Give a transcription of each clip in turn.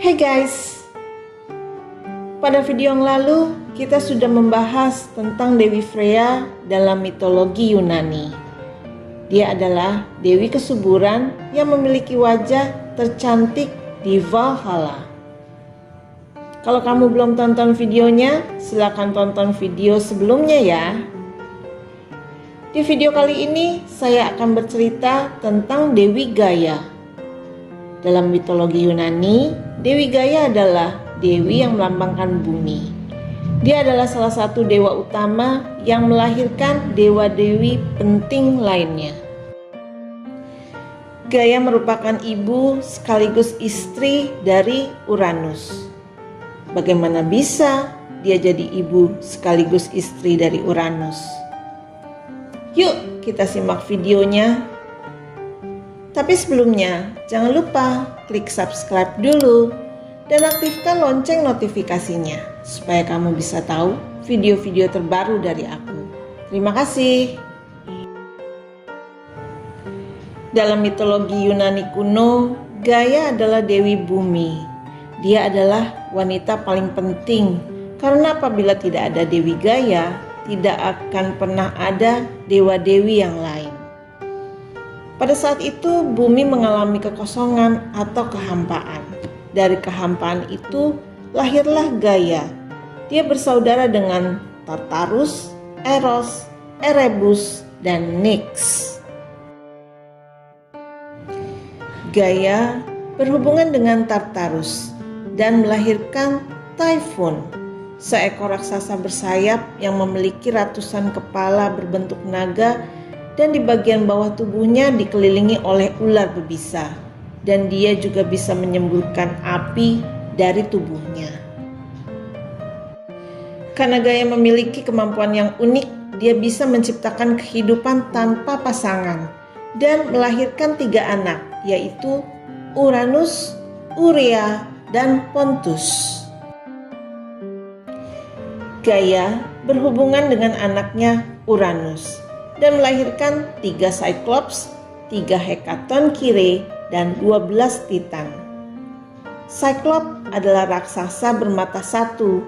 Hey guys, pada video yang lalu kita sudah membahas tentang Dewi Freya dalam mitologi Yunani. Dia adalah dewi kesuburan yang memiliki wajah tercantik di Valhalla. Kalau kamu belum tonton videonya, silakan tonton video sebelumnya ya. Di video kali ini saya akan bercerita tentang Dewi Gaia. Dalam mitologi Yunani, Dewi Gaia adalah dewi yang melambangkan bumi. Dia adalah salah satu dewa utama yang melahirkan dewa-dewi penting lainnya. Gaia merupakan ibu sekaligus istri dari Uranus. Bagaimana bisa dia jadi ibu sekaligus istri dari Uranus? Yuk kita simak videonya. Tapi sebelumnya, jangan lupa klik subscribe dulu dan aktifkan lonceng notifikasinya supaya kamu bisa tahu video-video terbaru dari aku. Terima kasih. Dalam mitologi Yunani kuno, Gaia adalah dewi bumi. Dia adalah wanita paling penting karena apabila tidak ada Dewi Gaia, tidak akan pernah ada dewa-dewi yang lain. Pada saat itu bumi mengalami kekosongan atau kehampaan. Dari kehampaan itu lahirlah Gaia. Dia bersaudara dengan Tartarus, Eros, Erebus, dan Nyx. Gaia berhubungan dengan Tartarus dan melahirkan Typhon, seekor raksasa bersayap yang memiliki ratusan kepala berbentuk naga dan di bagian bawah tubuhnya dikelilingi oleh ular berbisa, dan dia juga bisa menyemburkan api dari tubuhnya. Karena Gaia memiliki kemampuan yang unik, dia bisa menciptakan kehidupan tanpa pasangan dan melahirkan 3 anak, yaitu Uranus, Urea, dan Pontus. Gaia berhubungan dengan anaknya Uranus dan melahirkan 3 Cyclops, 3 Hekatonchire, dan 12 Titan. Cyclops adalah raksasa bermata satu.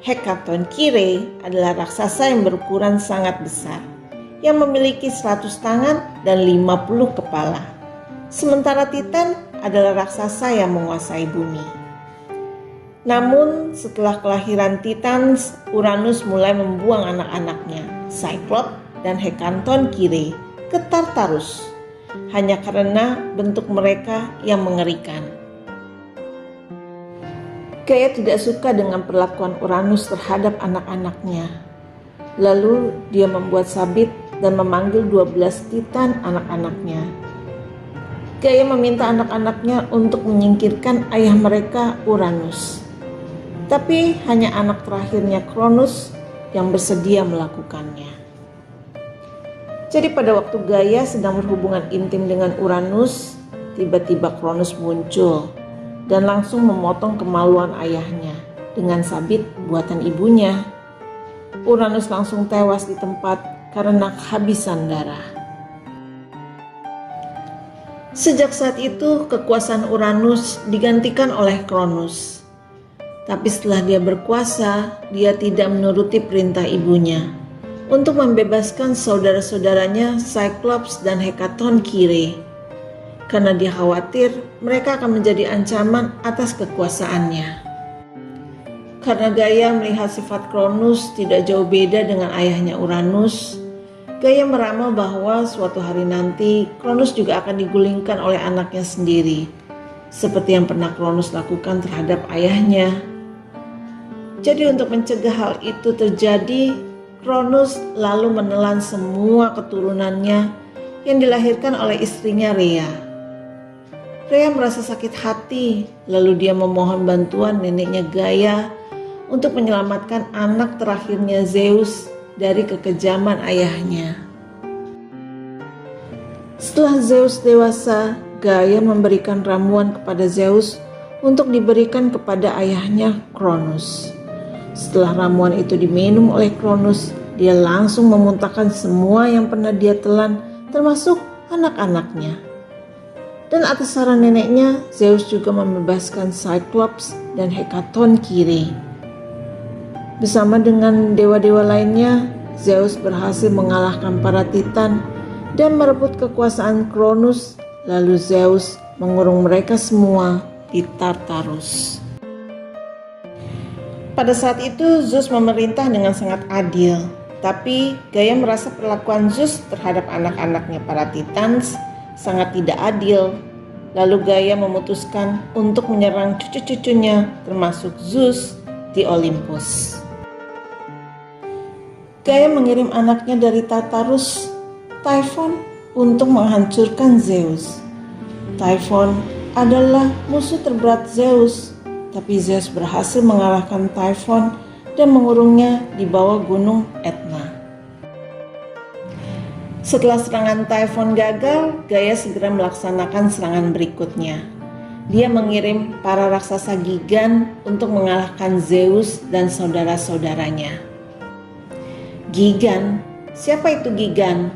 Hekatonchire adalah raksasa yang berukuran sangat besar, yang memiliki 100 tangan dan 50 kepala. Sementara Titan adalah raksasa yang menguasai bumi. Namun setelah kelahiran Titan, Uranus mulai membuang anak-anaknya, Cyclops dan Hekatonchire, ke Tartarus, hanya karena bentuk mereka yang mengerikan. Gaia tidak suka dengan perlakuan Uranus terhadap anak-anaknya. Lalu dia membuat sabit dan memanggil 12 Titan anak-anaknya. Gaia meminta anak-anaknya untuk menyingkirkan ayah mereka Uranus. Tapi hanya anak terakhirnya Cronus yang bersedia melakukannya. Jadi pada waktu Gaia sedang berhubungan intim dengan Uranus, tiba-tiba Cronus muncul dan langsung memotong kemaluan ayahnya dengan sabit buatan ibunya. Uranus langsung tewas di tempat karena kehabisan darah. Sejak saat itu kekuasaan Uranus digantikan oleh Cronus. Tapi setelah dia berkuasa, dia tidak menuruti perintah ibunya untuk membebaskan saudara-saudaranya Cyclops dan Hekatonchire, karena dia khawatir mereka akan menjadi ancaman atas kekuasaannya. Karena Gaia melihat sifat Cronus tidak jauh beda dengan ayahnya Uranus, Gaia meramal bahwa suatu hari nanti Cronus juga akan digulingkan oleh anaknya sendiri, seperti yang pernah Cronus lakukan terhadap ayahnya. Jadi untuk mencegah hal itu terjadi, Cronus lalu menelan semua keturunannya yang dilahirkan oleh istrinya Rhea. Rhea merasa sakit hati, lalu dia memohon bantuan neneknya Gaia untuk menyelamatkan anak terakhirnya Zeus dari kekejaman ayahnya. Setelah Zeus dewasa, Gaia memberikan ramuan kepada Zeus untuk diberikan kepada ayahnya Cronus. Setelah ramuan itu diminum oleh Cronus, dia langsung memuntahkan semua yang pernah dia telan, termasuk anak-anaknya. Dan atas saran neneknya, Zeus juga membebaskan Cyclops dan Hekatonchire. Bersama dengan dewa-dewa lainnya, Zeus berhasil mengalahkan para Titan dan merebut kekuasaan Cronus. Lalu Zeus mengurung mereka semua di Tartarus. Pada saat itu Zeus memerintah dengan sangat adil, tapi Gaia merasa perlakuan Zeus terhadap anak-anaknya para Titans sangat tidak adil. Lalu Gaia memutuskan untuk menyerang cucu-cucunya termasuk Zeus di Olympus. Gaia mengirim anaknya dari Tartarus, Typhon, untuk menghancurkan Zeus. Typhon adalah musuh terberat Zeus, tapi Zeus berhasil mengalahkan Typhon dan mengurungnya di bawah gunung Etna. Setelah serangan Typhon gagal, Gaia segera melaksanakan serangan berikutnya. Dia mengirim para raksasa Gigan untuk mengalahkan Zeus dan saudara-saudaranya. Gigan, siapa itu Gigan?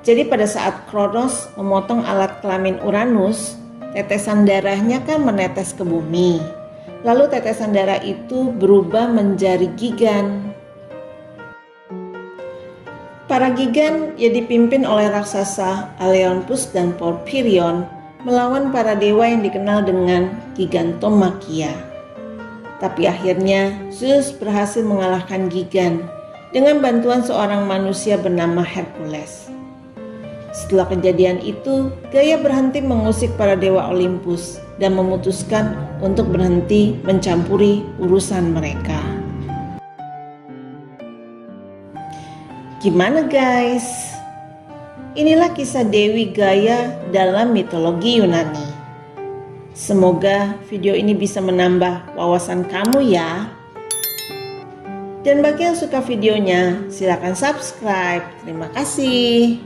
Jadi pada saat Kronos memotong alat kelamin Uranus, tetesan darahnya kan menetes ke bumi. Lalu tetesan darah itu berubah menjadi Gigan. Para Gigan yang dipimpin oleh raksasa Aleompus dan Porphyrion melawan para dewa yang dikenal dengan Gigantomachia. Tapi akhirnya Zeus berhasil mengalahkan Gigan dengan bantuan seorang manusia bernama Hercules. Setelah kejadian itu, Gaia berhenti mengusik para dewa Olympus dan memutuskan untuk berhenti mencampuri urusan mereka. Gimana guys? Inilah kisah Dewi Gaia dalam mitologi Yunani. Semoga video ini bisa menambah wawasan kamu ya. Dan bagi yang suka videonya, silakan subscribe. Terima kasih.